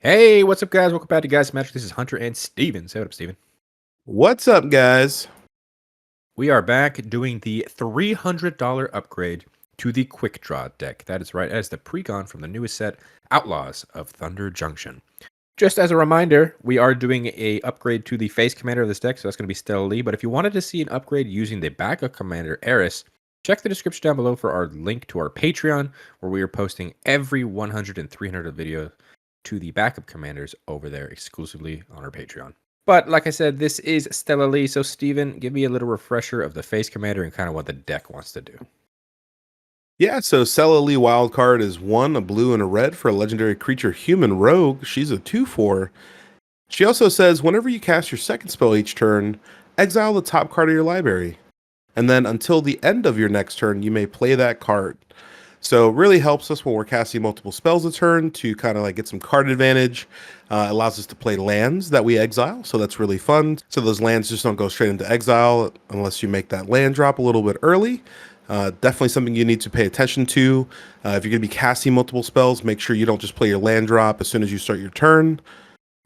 Hey, what's up, guys? Welcome back to Guys Magic. This is Hunter and Steven. Say what up, Steven. What's up, guys? We are back doing the $300 upgrade to the Quick Draw deck. That is right, as the Precon from the newest set, Outlaws of Thunder Junction. Just as a reminder, we are doing a upgrade to the face commander of this deck, so that's going to be Stella Lee. But if you wanted to see an upgrade using the backup commander, Eris, check the description down below for our link to our Patreon, where we are posting every 100 and 300 video to the backup commanders over there exclusively on our Patreon. But like I said, this is Stella Lee. So Steven, give me a little refresher of the face commander and kind of what the deck wants to do. Yeah, so Stella Lee wildcard is 1, a blue and a red for a legendary creature human rogue. She's a 2/4. She also says whenever you cast your second spell each turn, exile the top card of your library. And then until the end of your next turn, you may play that card. So it really helps us when we're casting multiple spells a turn to kind of like get some card advantage. Allows us to play lands that we exile, so that's really fun. So those lands just don't go straight into exile unless you make that land drop a little bit early. Definitely something you need to pay attention to. If you're going to be casting multiple spells, make sure you don't just play your land drop as soon as you start your turn.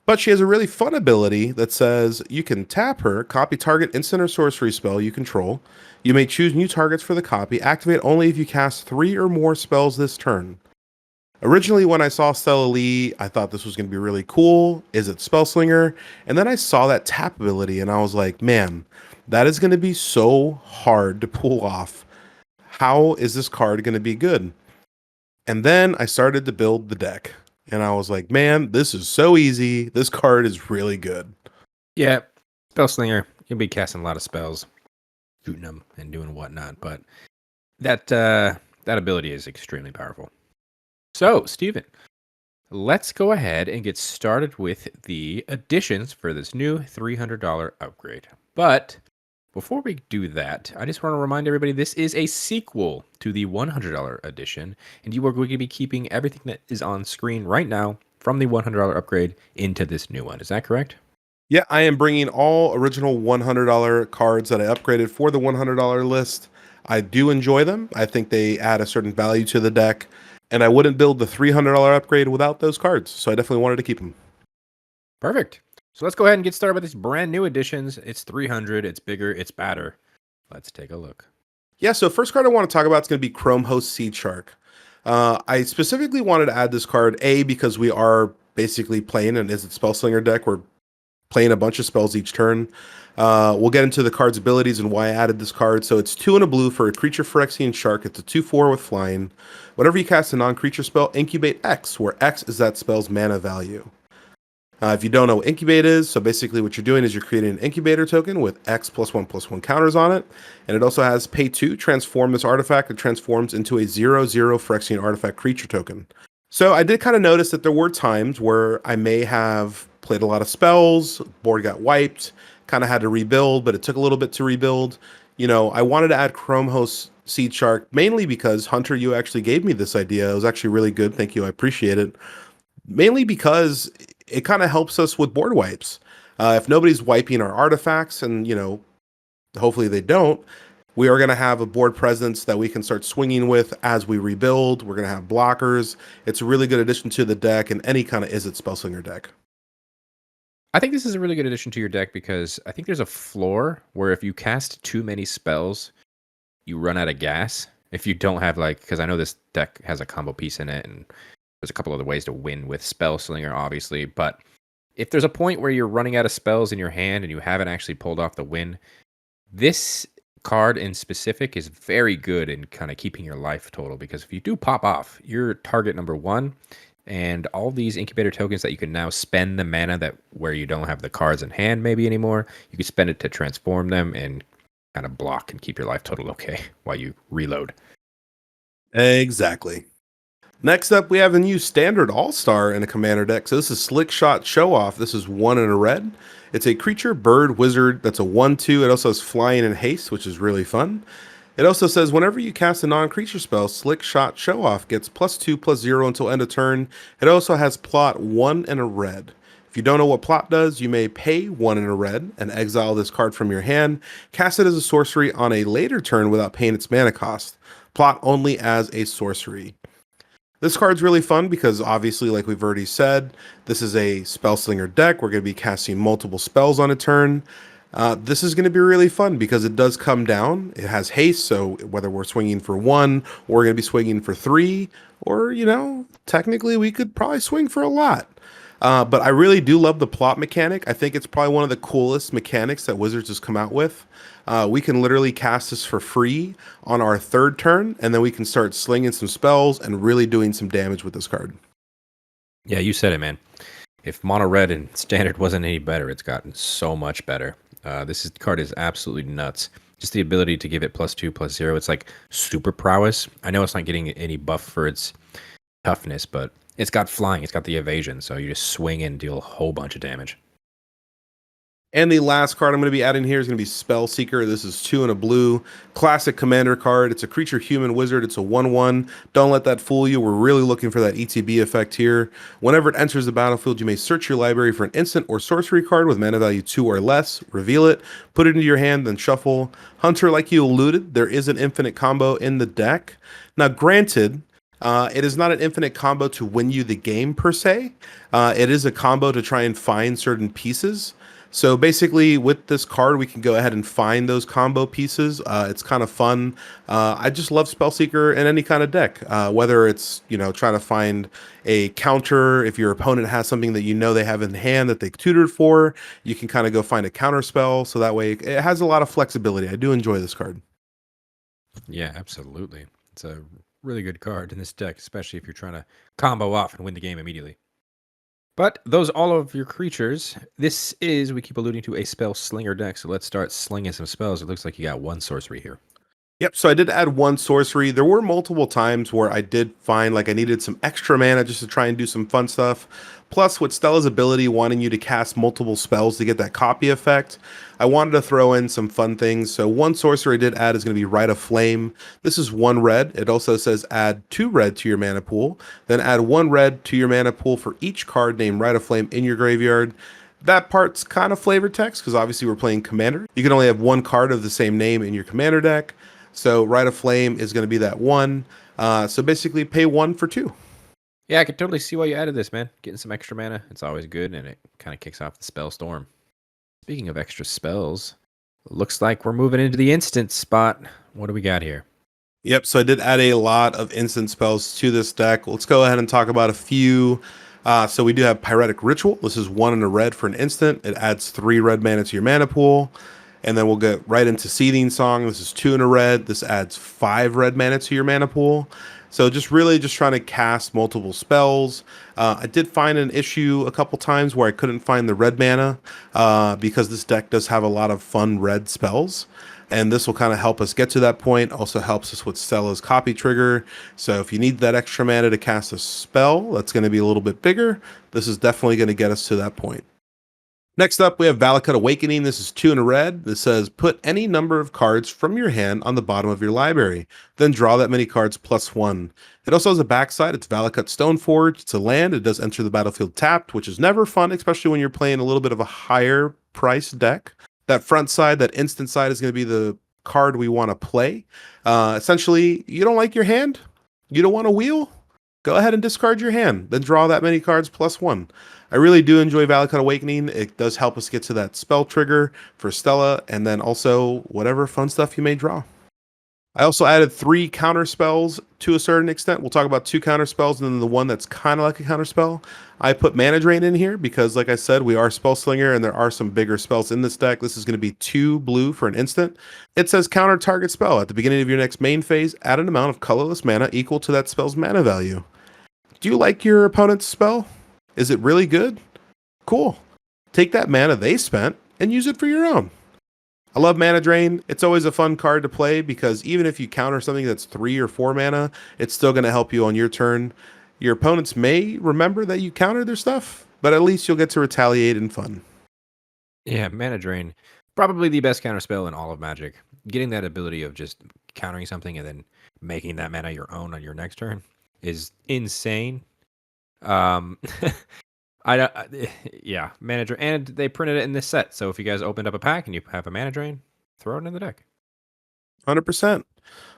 But she has a really fun ability that says you can tap her, copy target instant or sorcery spell you control. You may choose new targets for the copy, activate only if you cast 3 or more spells this turn. Originally, when I saw Stella Lee, I thought this was going to be really cool. Is it Spellslinger? And then I saw that tap ability and I was like, man, that is going to be so hard to pull off. How is this card going to be good? And then I started to build the deck. And I was like, man, this is so easy. This card is really good. Yeah, Spellslinger, you'll be casting a lot of spells, shooting them and doing whatnot, but that ability is extremely powerful. So, Steven, let's go ahead and get started with the additions for this new $300 upgrade. But before we do that, I just want to remind everybody this is a sequel to the $100 edition, and you are going to be keeping everything that is on screen right now from the $100 upgrade into this new one. Is that correct? Yeah, I am bringing all original $100 cards that I upgraded for the $100 list. I do enjoy them. I think they add a certain value to the deck, and I wouldn't build the $300 upgrade without those cards, so I definitely wanted to keep them. Perfect. So let's go ahead and get started with these brand new additions. It's 300, it's bigger, it's badder. Let's take a look. Yeah, so first card I want to talk about is going to be Chrome Host Seed Shark. I specifically wanted to add this card, A, because we are basically playing an Is It Spellslinger deck. We're playing a bunch of spells each turn. We'll get into the card's abilities and why I added this card. So it's 2 and a blue for a creature Phyrexian Shark. It's a 2/4 with flying. Whenever you cast a non-creature spell, incubate X, where X is that spell's mana value. If you don't know what incubate is, so basically what you're doing is you're creating an incubator token with X +1/+1 counters on it. And it also has pay 2, transform this artifact. It transforms into a 0/0 Phyrexian artifact creature token. So I did kind of notice that there were times where I may have played a lot of spells, board got wiped, kind of had to rebuild, but it took a little bit to rebuild. You know, I wanted to add Chrome Host Seed Shark mainly because Hunter, you actually gave me this idea. It was actually really good. Thank you. I appreciate it. Mainly because it kind of helps us with board wipes. If nobody's wiping our artifacts, and you know, hopefully they don't, we are going to have a board presence that we can start swinging with as we rebuild. We're going to have blockers. It's a really good addition to the deck and any kind of Is It Spellslinger deck. I think this is a really good addition to your deck because I think there's a floor where if you cast too many spells, you run out of gas. If you don't have because I know this deck has a combo piece in it, and there's a couple other ways to win with Spellslinger, obviously. But if there's a point where you're running out of spells in your hand and you haven't actually pulled off the win, this card in specific is very good in kind of keeping your life total, because if you do pop off, you're target number 1. And all these incubator tokens that you can now spend the mana that where you don't have the cards in hand maybe anymore, you can spend it to transform them and kind of block and keep your life total okay while you reload. Exactly. Next up, we have a new standard all-star in a commander deck. So this is Slick Shot Show Off. This is 1 and a red. It's a creature, bird, wizard. That's a 1/2. It also has flying and haste, which is really fun. It also says whenever you cast a non-creature spell, Slick Shot Show Off gets +2/+0 until end of turn. It also has plot 1 and a red. If you don't know what plot does, you may pay 1 and a red and exile this card from your hand. Cast it as a sorcery on a later turn without paying its mana cost. Plot only as a sorcery. This card's really fun because obviously, like we've already said, this is a spell slinger deck. We're going to be casting multiple spells on a turn. This is going to be really fun because it does come down. It has haste, so whether we're swinging for one or we're going to be swinging for three, or, technically we could probably swing for a lot. But I really do love the plot mechanic. I think it's probably one of the coolest mechanics that Wizards has come out with. We can literally cast this for free on our third turn, and then we can start slinging some spells and really doing some damage with this card. Yeah, you said it, man. If mono red and standard wasn't any better, it's gotten so much better. Card is absolutely nuts. Just the ability to give it +2/+0. It's like super prowess. I know it's not getting any buff for its toughness, but it's got flying. It's got the evasion, so you just swing in and deal a whole bunch of damage. And the last card I'm going to be adding here is going to be Spell Seeker. This is 2 and a blue. Classic commander card. It's a creature human wizard. It's a 1/1. Don't let that fool you. We're really looking for that ETB effect here. Whenever it enters the battlefield, you may search your library for an instant or sorcery card with mana value 2 or less. Reveal it. Put it into your hand, then shuffle. Hunter, like you alluded, there is an infinite combo in the deck. Now, granted, it is not an infinite combo to win you the game per se. It is a combo to try and find certain pieces. So basically, with this card, we can go ahead and find those combo pieces. It's kind of fun. I just love Spellseeker in any kind of deck, whether it's trying to find a counter. If your opponent has something that they have in hand that they tutored for, you can kind of go find a counter spell. So that way, it has a lot of flexibility. I do enjoy this card. Yeah, absolutely. It's a really good card in this deck, especially if you're trying to combo off and win the game immediately. But those all of your creatures. This is, we keep alluding to, a spell slinger deck. So let's start slinging some spells. It looks like you got one sorcery here. Yep, so I did add one sorcery. There were multiple times where I did find like I needed some extra mana just to try and do some fun stuff. Plus, with Stella's ability wanting you to cast multiple spells to get that copy effect, I wanted to throw in some fun things. So one sorcery I did add is going to be Rite of Flame. This is 1 red. It also says add 2 red to your mana pool. Then add 1 red to your mana pool for each card named Rite of Flame in your graveyard. That part's kind of flavor text because obviously we're playing Commander. You can only have one card of the same name in your Commander deck. So Rite of Flame is going to be that 1. So basically pay 1 for 2. Yeah, I could totally see why you added this, man. Getting some extra mana, it's always good, and it kind of kicks off the spell storm. Speaking of extra spells, looks like we're moving into the instant spot. What do we got here? Yep, so I did add a lot of instant spells to this deck. Let's go ahead and talk about a few. So we do have Pyretic Ritual. This is 1 and a red for an instant. It adds 3 red mana to your mana pool. And then we'll get right into Seething Song. This is 2 and a red. This adds 5 red mana to your mana pool. So just really just trying to cast multiple spells. I did find an issue a couple times where I couldn't find the red mana because this deck does have a lot of fun red spells. And this will kind of help us get to that point. Also helps us with Stella's copy trigger. So if you need that extra mana to cast a spell that's going to be a little bit bigger, this is definitely going to get us to that point. Next up, we have Valakut Awakening. This is 2 and a red. This says, put any number of cards from your hand on the bottom of your library. Then draw that many cards +1. It also has a backside. It's Valakut Stoneforge. It's a land. It does enter the battlefield tapped, which is never fun, especially when you're playing a little bit of a higher price deck. That front side, that instant side, is going to be the card we want to play. Essentially, you don't like your hand? You don't want a wheel? Go ahead and discard your hand. Then draw that many cards +1. I really do enjoy Valakut Awakening. It does help us get to that spell trigger for Stella, and then also whatever fun stuff you may draw. I also added 3 counter spells to a certain extent. We'll talk about 2 counter spells, and then the one that's kind of like a counter spell. I put Mana Drain in here because, like I said, we are Spell Slinger, and there are some bigger spells in this deck. This is going to be 2 blue for an instant. It says counter target spell. At the beginning of your next main phase, add an amount of colorless mana equal to that spell's mana value. Do you like your opponent's spell? Is it really good? Cool. Take that mana they spent and use it for your own. I love Mana Drain. It's always a fun card to play because even if you counter something that's 3 or 4 mana, it's still going to help you on your turn. Your opponents may remember that you countered their stuff, but at least you'll get to retaliate in fun. Yeah, Mana Drain. Probably the best counter spell in all of Magic. Getting that ability of just countering something and then making that mana your own on your next turn is insane. Yeah, Mana Drain, and they printed it in this set. So if you guys opened up a pack and you have a Mana Drain, throw it in the deck. 100%.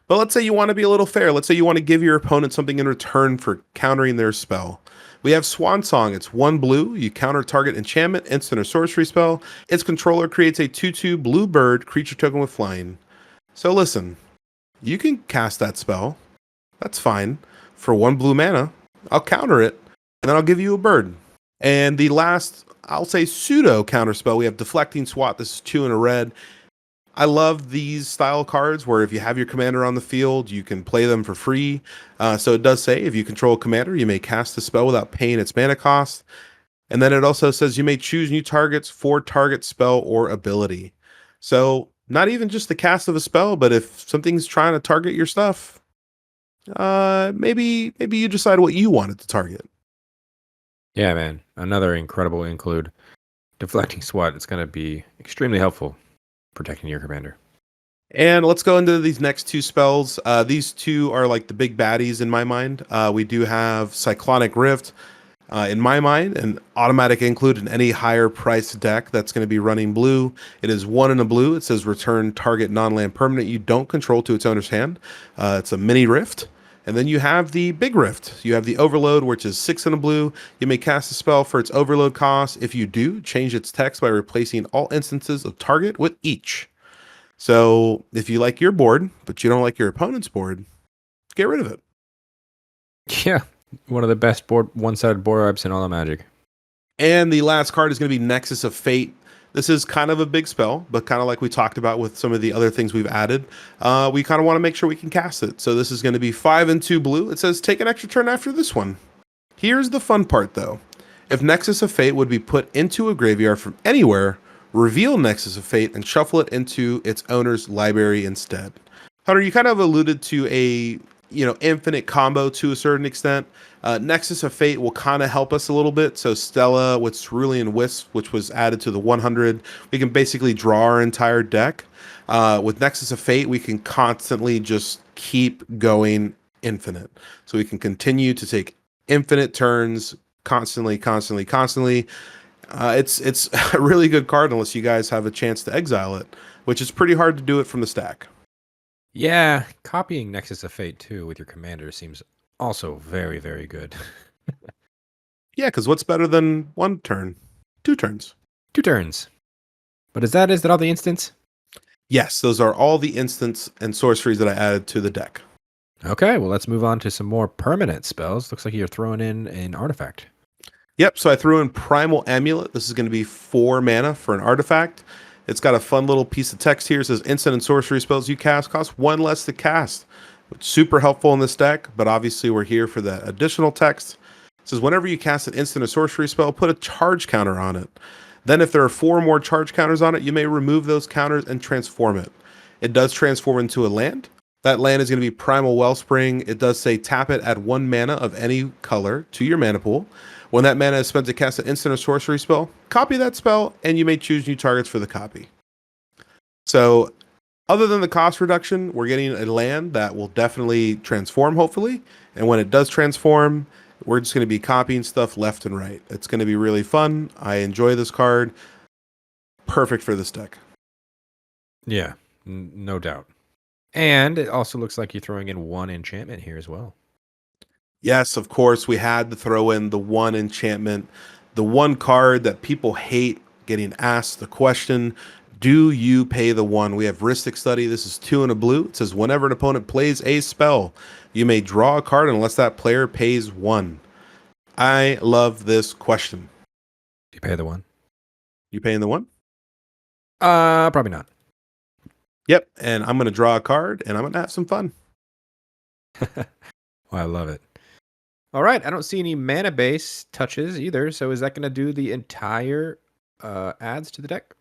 But let's say you want to be a little fair. Let's say you want to give your opponent something in return for countering their spell. We have Swan Song. It's 1 blue. You counter target enchantment, instant, or sorcery spell. Its controller creates a 2/2 blue bird creature token with flying. So listen, you can cast that spell. That's fine. For 1 blue mana, I'll counter it, and then I'll give you a bird. And the last, I'll say pseudo counter spell, we have Deflecting Swat. This is 2 and a red. I love these style cards where if you have your commander on the field, you can play them for free. So it does say if you control a commander, you may cast the spell without paying its mana cost. And then it also says you may choose new targets for target spell or ability. So not even just the cast of a spell, but if something's trying to target your stuff, maybe you decide what you wanted to target. Yeah, man. Another incredible include. Deflecting SWAT. It's going to be extremely helpful protecting your commander. And let's go into these next two spells. These two are like the big baddies in my mind. We do have Cyclonic Rift. In my mind, an automatic include in any higher price deck that's going to be running blue. It is 1 and a blue. It says return target non-land permanent you don't control to its owner's hand. It's a mini rift. And then you have the big rift. You have the overload, which is 6 and a blue. You may cast a spell for its overload cost. If you do, change its text by replacing all instances of target with each. So if you like your board, but you don't like your opponent's board, get rid of it. Yeah, one of the best one-sided board wipes in all of Magic. And the last card is going to be Nexus of Fate. This is kind of a big spell, but kind of like we talked about with some of the other things we've added, we kind of want to make sure we can cast it. So this is going to be 5 and 2 blue. It says take an extra turn after this one. Here's the fun part, though. If Nexus of Fate would be put into a graveyard from anywhere, reveal Nexus of Fate and shuffle it into its owner's library instead. Hunter, you kind of alluded to a infinite combo to a certain extent. Nexus of Fate will kind of help us a little bit. So Stella with Cerulean Wisp, which was added to the 100, we can basically draw our entire deck. With Nexus of Fate, we can constantly just keep going infinite. So we can continue to take infinite turns constantly. It's a really good card unless you guys have a chance to exile it, which is pretty hard to do it from the stack. Yeah, copying Nexus of Fate too with your commander seems also very, very good. Yeah, because what's better than 1 turn? 2 turns. 2 turns. But is that all the instants? Yes, those are all the instants and sorceries that I added to the deck. Okay, well, let's move on to some more permanent spells. Looks like you're throwing in an artifact. Yep, so I threw in Primal Amulet. This is going to be 4 mana for an artifact. It's got a fun little piece of text here. It says instant and sorcery spells you cast cost 1 less to cast, which is super helpful in this deck, but obviously we're here for that additional text. It says whenever you cast an instant or sorcery spell, put a charge counter on it. Then if there are 4 more charge counters on it, you may remove those counters and transform it. It does transform into a land. That land is going to be Primal Wellspring. It does say tap it, add 1 mana of any color to your mana pool. When that mana is spent to cast an instant or sorcery spell, copy that spell, and you may choose new targets for the copy. So, other than the cost reduction, we're getting a land that will definitely transform, hopefully. And when it does transform, we're just going to be copying stuff left and right. It's going to be really fun. I enjoy this card. Perfect for this deck. Yeah, no doubt. And it also looks like you're throwing in 1 enchantment here as well. Yes, of course, we had to throw in the 1 enchantment, the one card that people hate getting asked the question, do you pay the 1? We have Ristic Study. This is 2 and a blue. It says whenever an opponent plays a spell, you may draw a card unless that player pays 1. I love this question. Do you pay the 1? You paying the 1? Probably not. Yep, and I'm going to draw a card, and I'm going to have some fun. Well, I love it. All right, I don't see any mana base touches either, so is that going to do the entire adds to the deck?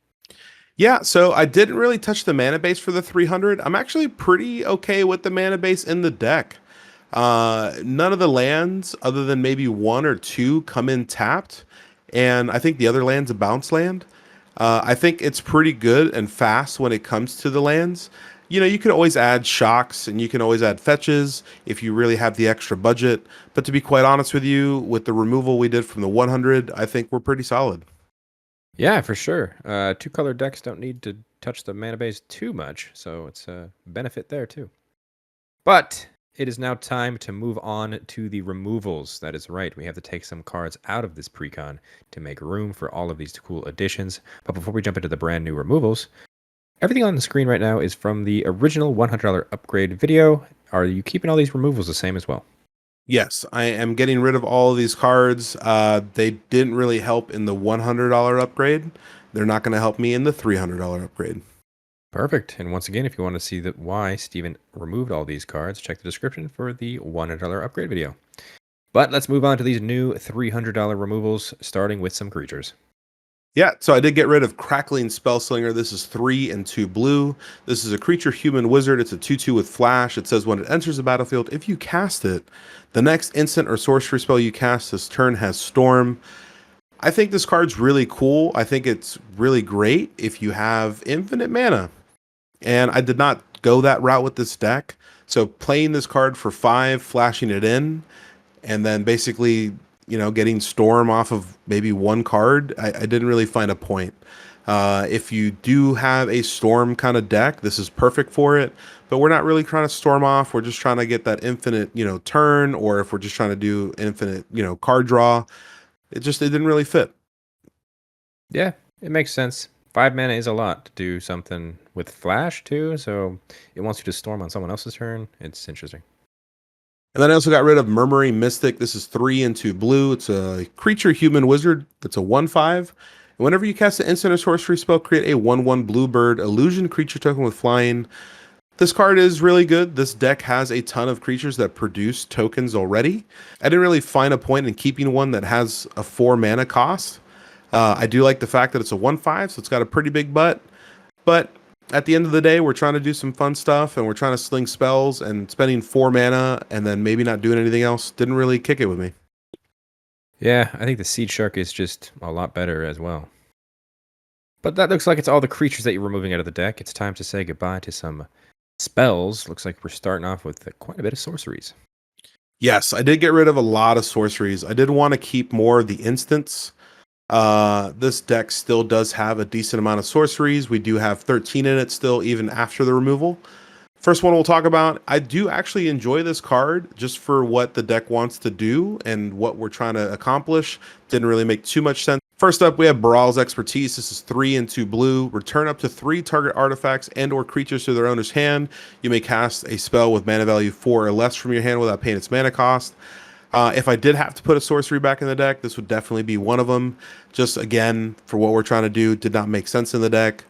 Yeah, so I didn't really touch the mana base for the 300. I'm actually pretty okay with the mana base in the deck. None of the lands, other than maybe 1 or 2, come in tapped, and I think the other land's a bounce land. I think it's pretty good and fast when it comes to the lands. You can always add shocks and you can always add fetches if you really have the extra budget. But to be quite honest with you, with the removal we did from the 100, I think we're pretty solid. Yeah, for sure. 2-color decks don't need to touch the mana base too much, so it's a benefit there too. But it is now time to move on to the removals. That is right. We have to take some cards out of this precon to make room for all of these cool additions. But before we jump into the brand new removals, everything on the screen right now is from the original $100 upgrade video. Are you keeping all these removals the same as well? Yes, I am getting rid of all of these cards. They didn't really help in the $100 upgrade. They're not going to help me in the $300 upgrade. Perfect. And once again, if you want to see why Steven removed all these cards, check the description for the $100 upgrade video. But let's move on to these new $300 removals, starting with some creatures. Yeah, so I did get rid of Crackling Spellslinger. This is 3 and 2 blue. This is a creature human wizard. It's a 2/2 with flash. It says when it enters the battlefield, if you cast it, the next instant or sorcery spell you cast this turn has Storm. I think this card's really cool. I think it's really great if you have infinite mana. And I did not go that route with this deck. So playing this card for 5, flashing it in, and then basically, getting Storm off of maybe one card, I didn't really find a point. If you do have a Storm kind of deck, this is perfect for it. But we're not really trying to Storm off. We're just trying to get that infinite, turn, or if we're just trying to do infinite, card draw, it didn't really fit. Yeah, it makes sense. 5 mana is a lot to do something with flash too, so it wants you to storm on someone else's turn. It's interesting. And then I also got rid of Murmuring Mystic. This is 3 and 2 blue. It's a creature human wizard. It's a 1/5. And whenever you cast an instant or sorcery spell, create a 1/1 bluebird illusion creature token with flying. This card is really good. This deck has a ton of creatures that produce tokens already. I didn't really find a point in keeping one that has a 4 mana cost. I do like the fact that it's a 1/5, so it's got a pretty big butt. But at the end of the day, we're trying to do some fun stuff and we're trying to sling spells, and spending 4 mana and then maybe not doing anything else didn't really kick it with me. Yeah, I think the Seed Shark is just a lot better as well. But that looks like it's all the creatures that you're removing out of the deck. It's time to say goodbye to some spells. Looks like we're starting off with quite a bit of sorceries. Yes, I did get rid of a lot of sorceries. I did want to keep more of the instants. This deck still does have a decent amount of sorceries. We do have 13 in it still, even after the removal. First one we'll talk about. I do actually enjoy this card just for what the deck wants to do and what we're trying to accomplish. Didn't really make too much sense. First up, we have Baral's Expertise. This is 3 and 2 blue. Return up to 3 target artifacts and or creatures to their owner's hand. You may cast a spell with mana value 4 or less from your hand without paying its mana cost. If I did have to put a sorcery back in the deck, this would definitely be one of them. Just again, for what we're trying to do, did not make sense in the deck.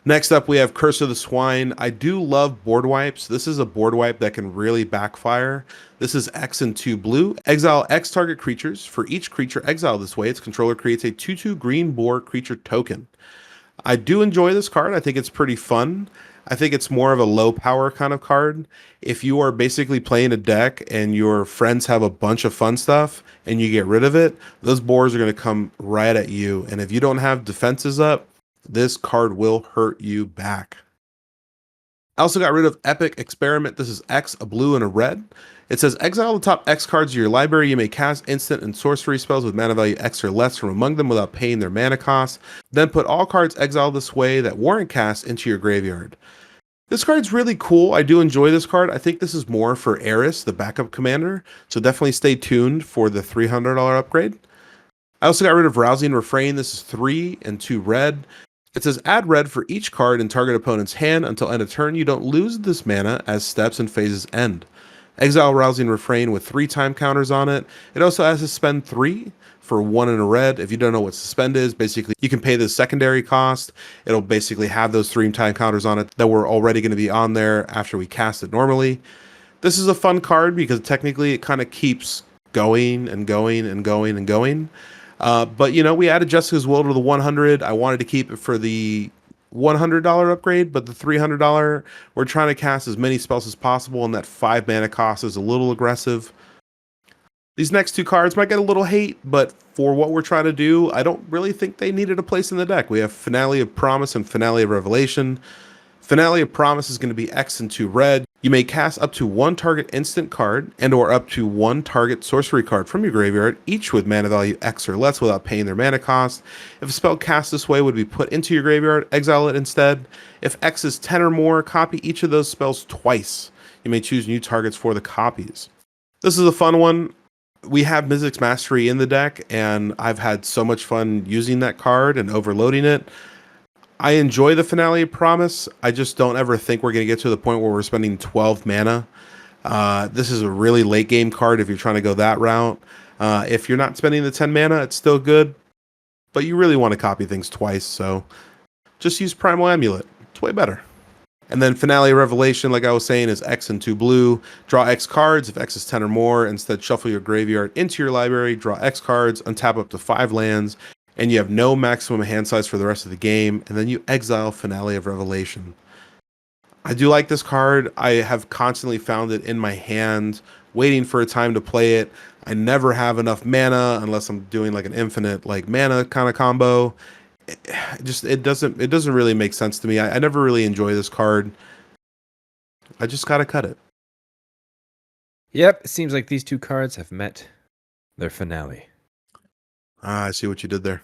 Next up, we have Curse of the Swine. I do love board wipes. This is a board wipe that can really backfire. This is X and 2 blue. Exile X target creatures. For each creature exiled this way, its controller creates a 2/2 green boar creature token. I do enjoy this card. I think it's pretty fun. I think it's more of a low power kind of card. If you are basically playing a deck and your friends have a bunch of fun stuff and you get rid of it, those boars are going to come right at you. And if you don't have defenses up, this card will hurt you back. I also got rid of Epic Experiment. This is X, a blue and a red. It says exile the top X cards of your library. You may cast instant and sorcery spells with mana value X or less from among them without paying their mana cost. Then put all cards exiled this way that warrant cast into your graveyard. This card's really cool. I do enjoy this card. I think this is more for Eris, the backup commander. So definitely stay tuned for the $300 upgrade. I also got rid of Rousing Refrain. This is 3 and 2 red. It says add red for each card in target opponent's hand until end of turn. You don't lose this mana as steps and phases end. Exile Rousing Refrain with 3 time counters on it. It also has to spend 3 for 1 in a red. If you don't know what suspend is, basically you can pay the secondary cost. It'll basically have those 3 time counters on it that were already going to be on there after we cast it normally. This is a fun card because technically it kind of keeps going and going and going and going. But we added Jessica's Will to the 100. I wanted to keep it for the $100 upgrade, but the $300, we're trying to cast as many spells as possible, and that 5 mana cost is a little aggressive. These next 2 cards might get a little hate, but for what we're trying to do, I don't really think they needed a place in the deck. We have Finale of Promise and Finale of Revelation. Finale of Promise is going to be X and 2 red. You may cast up to 1 target instant card and or up to 1 target sorcery card from your graveyard, each with mana value X or less without paying their mana cost. If a spell cast this way would be put into your graveyard, exile it instead. If X is 10 or more, copy each of those spells twice. You may choose new targets for the copies. This is a fun one. We have Mizzix Mastery in the deck, and I've had so much fun using that card and overloading it. I enjoy the Finale of Promise. I just don't ever think we're going to get to the point where we're spending 12 mana. This is a really late game card if you're trying to go that route. If you're not spending the 10 mana, it's still good, but you really want to copy things twice, so just use Primal Amulet. It's way better. And then Finale Revelation, like I was saying, is X and 2 blue. Draw X cards. If X is 10 or more, instead shuffle your graveyard into your library, draw X cards, untap up to 5 lands, and you have no maximum hand size for the rest of the game, and then you exile Finale of Revelation. I do like this card. I have constantly found it in my hand, waiting for a time to play it. I never have enough mana unless I'm doing like an infinite like mana kind of combo. It doesn't really make sense to me. I never really enjoy this card. I just gotta cut it. Yep, it seems like these two cards have met their finale. I see what you did there.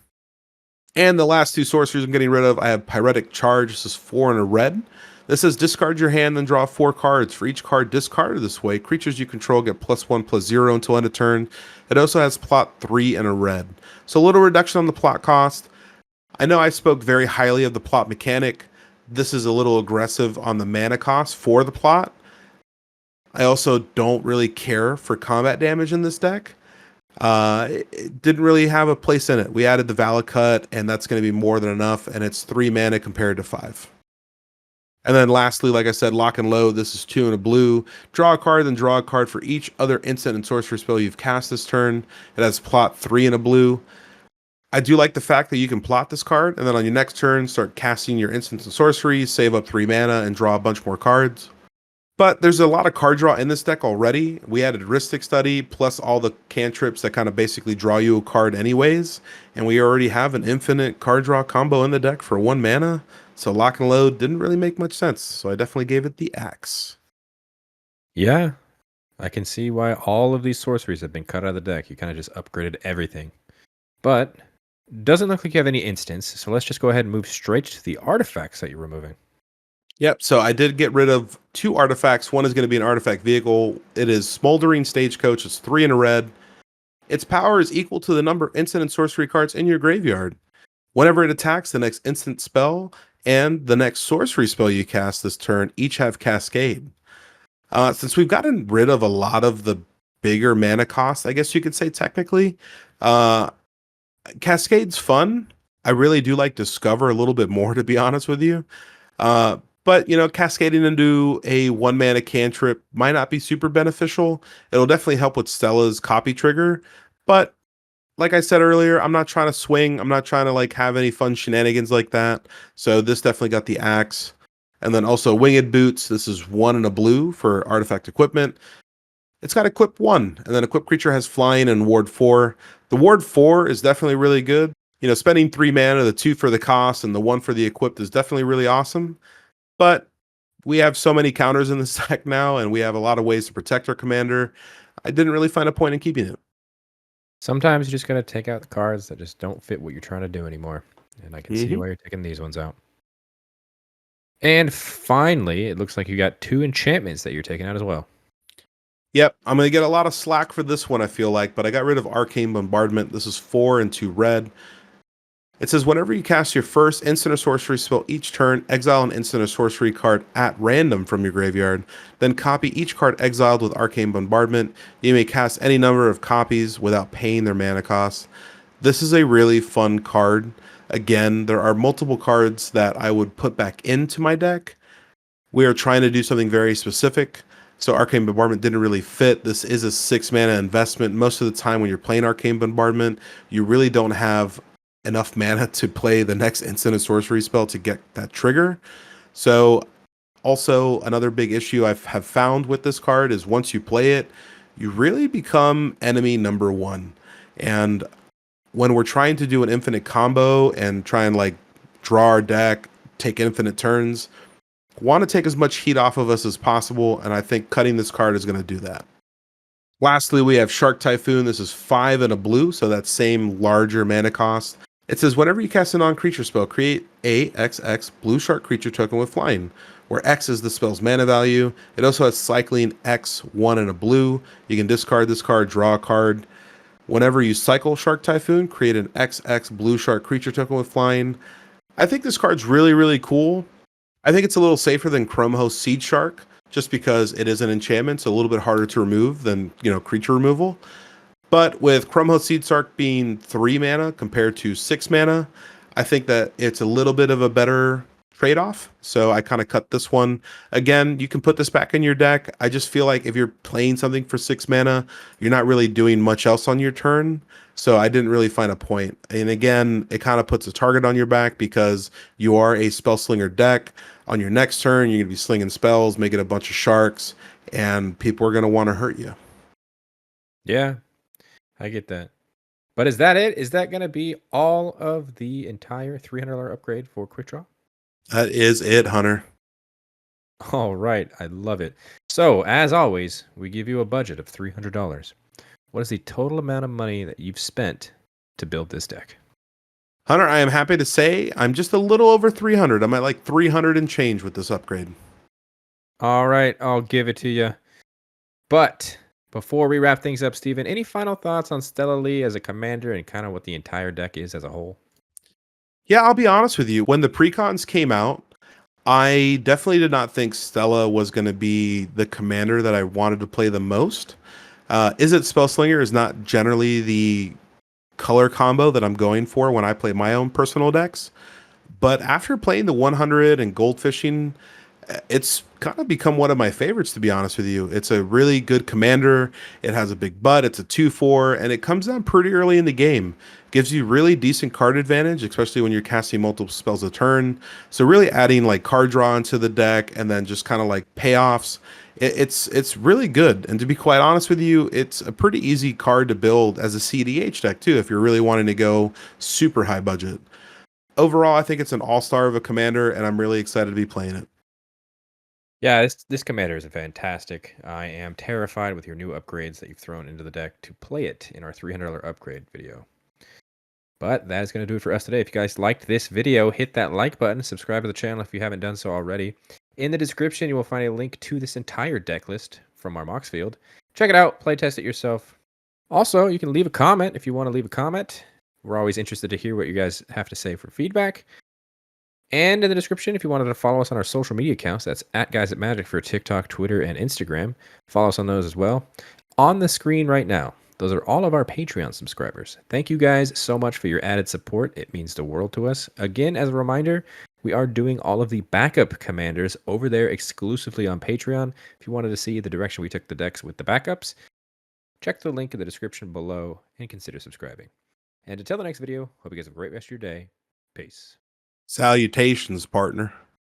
And the last two sorceries I'm getting rid of, I have Pyretic Charge. This is 4 and a red. This says discard your hand and draw 4 cards. For each card discarded this way, creatures you control get +1/+0 until end of turn. It also has plot 3 and a red. So a little reduction on the plot cost. I know I spoke very highly of the plot mechanic. This is a little aggressive on the mana cost for the plot. I also don't really care for combat damage in this deck. It didn't really have a place in it. We added the Valakut, and that's going to be more than enough, and it's 3 mana compared to 5. And then lastly, like I said, Lock and Load. This is 2 and a blue. Draw a card, then draw a card for each other instant and sorcery spell you've cast this turn. It has plot 3 and a blue. I do like the fact that you can plot this card, and then on your next turn, start casting your instants and sorceries, save up 3 mana, and draw a bunch more cards. But there's a lot of card draw in this deck already. We added Rhystic Study, plus all the cantrips that kind of basically draw you a card anyways, and we already have an infinite card draw combo in the deck for 1 mana, so Lock and Load didn't really make much sense, so I definitely gave it the axe. Yeah, I can see why all of these sorceries have been cut out of the deck. You kind of just upgraded everything. But doesn't look like you have any instants, so let's just go ahead and move straight to the artifacts that you're removing. Yep, so I did get rid of 2 artifacts. One is going to be an artifact vehicle. It is Smoldering Stagecoach. It's 3 in a red. Its power is equal to the number of instant and sorcery cards in your graveyard. Whenever it attacks, the next instant spell and the next sorcery spell you cast this turn each have Cascade. Since we've gotten rid of a lot of the bigger mana costs, I guess you could say technically, Cascade's fun. I really do like Discover a little bit more, to be honest with you. But, cascading into a 1 mana cantrip might not be super beneficial. It'll definitely help with Stella's copy trigger. But like I said earlier, I'm not trying to swing. I'm not trying to have any fun shenanigans like that. So this definitely got the axe. And then also Winged Boots. This is 1 and a blue for artifact equipment. It's got equip 1, and then equip creature has flying and ward 4. The ward 4 is definitely really good. Spending 3 mana, the 2 for the cost, and the 1 for the equipped is definitely really awesome. But we have so many counters in this deck now, and we have a lot of ways to protect our commander. I didn't really find a point in keeping it. Sometimes you just gotta take out the cards that just don't fit what you're trying to do anymore. And I can see why you're taking these ones out. And finally, it looks like you got 2 enchantments that you're taking out as well. Yep, I'm going to get a lot of slack for this one, I feel like, but I got rid of Arcane Bombardment. This is 4 and 2 red. It says whenever you cast your first instant or sorcery spell each turn, exile an instant or sorcery card at random from your graveyard. Then copy each card exiled with Arcane Bombardment. You may cast any number of copies without paying their mana cost. This is a really fun card. Again, there are multiple cards that I would put back into my deck. We are trying to do something very specific. So Arcane Bombardment didn't really fit. This is a 6 mana investment. Most of the time when you're playing Arcane Bombardment, you really don't have enough mana to play the next instant and sorcery spell to get that trigger. So also another big issue I have found with this card is once you play it, you really become enemy number 1. And when we're trying to do an infinite combo and try and draw our deck, take infinite turns, want to take as much heat off of us as possible, and I think cutting this card is going to do that. Lastly, we have Shark Typhoon. This is 5 and a blue, so that same larger mana cost. It says whenever you cast a non-creature spell, create a XX blue shark creature token with flying. where X is the spell's mana value. It also has cycling X, 1 and a blue. You can discard this card, draw a card. Whenever you cycle Shark Typhoon, create an XX blue shark creature token with flying. I think this card's really, really cool. I think it's a little safer than Chrome Host Seed Shark, just because it is an enchantment, so a little bit harder to remove than, creature removal. But with Chrome Host Seed Shark being 3 mana compared to 6 mana, I think that it's a little bit of a better trade-off. So I kind of cut this one. Again, you can put this back in your deck. I just feel like if you're playing something for 6 mana, you're not really doing much else on your turn. So I didn't really find a point. And again, it kind of puts a target on your back because you are a spell slinger deck. On your next turn, you're going to be slinging spells, making a bunch of sharks, and people are going to want to hurt you. Yeah, I get that. But is that it? Is that going to be all of the entire $300 upgrade for Quick Draw? That is it, Hunter. All right, I love it. So, as always, we give you a budget of $300. What is the total amount of money that you've spent to build this deck? Hunter, I am happy to say I'm just a little over 300. I'm at like 300 and change with this upgrade. All right, I'll give it to you. But before we wrap things up, Steven, any final thoughts on Stella Lee as a commander and kind of what the entire deck is as a whole? Yeah, I'll be honest with you. When the precons came out, I definitely did not think Stella was going to be the commander that I wanted to play the most. Is it Spellslinger is not generally the color combo that I'm going for when I play my own personal decks. But after playing the 100 and goldfishing, it's kind of become one of my favorites, to be honest with you. It's a really good commander. It has a big butt. It's a 2/4, and it comes down pretty early in the game. Gives you really decent card advantage, especially when you're casting multiple spells a turn. So really adding like card draw into the deck, and then just kind of like payoffs. It's really good. And to be quite honest with you, it's a pretty easy card to build as a CDH deck too, if you're really wanting to go super high budget. Overall, I think it's an all-star of a commander, and I'm really excited to be playing it. Yeah, this commander is fantastic. I am terrified with your new upgrades that you've thrown into the deck to play it in our $300 upgrade video. But that is going to do it for us today. If you guys liked this video, hit that like button, subscribe to the channel if you haven't done so already. In the description, you will find a link to this entire deck list from our Mox field. Check it out, play test it yourself. Also, you can leave a comment if you want to leave a comment. We're always interested to hear what you guys have to say for feedback. And in the description, if you wanted to follow us on our social media accounts, that's @GuysAtMagic for TikTok, Twitter, and Instagram. Follow us on those as well. On the screen right now, those are all of our Patreon subscribers. Thank you guys so much for your added support. It means the world to us. Again, as a reminder, we are doing all of the backup commanders over there exclusively on Patreon. If you wanted to see the direction we took the decks with the backups, check the link in the description below and consider subscribing. And until the next video, hope you guys have a great rest of your day. Peace. Salutations, partner.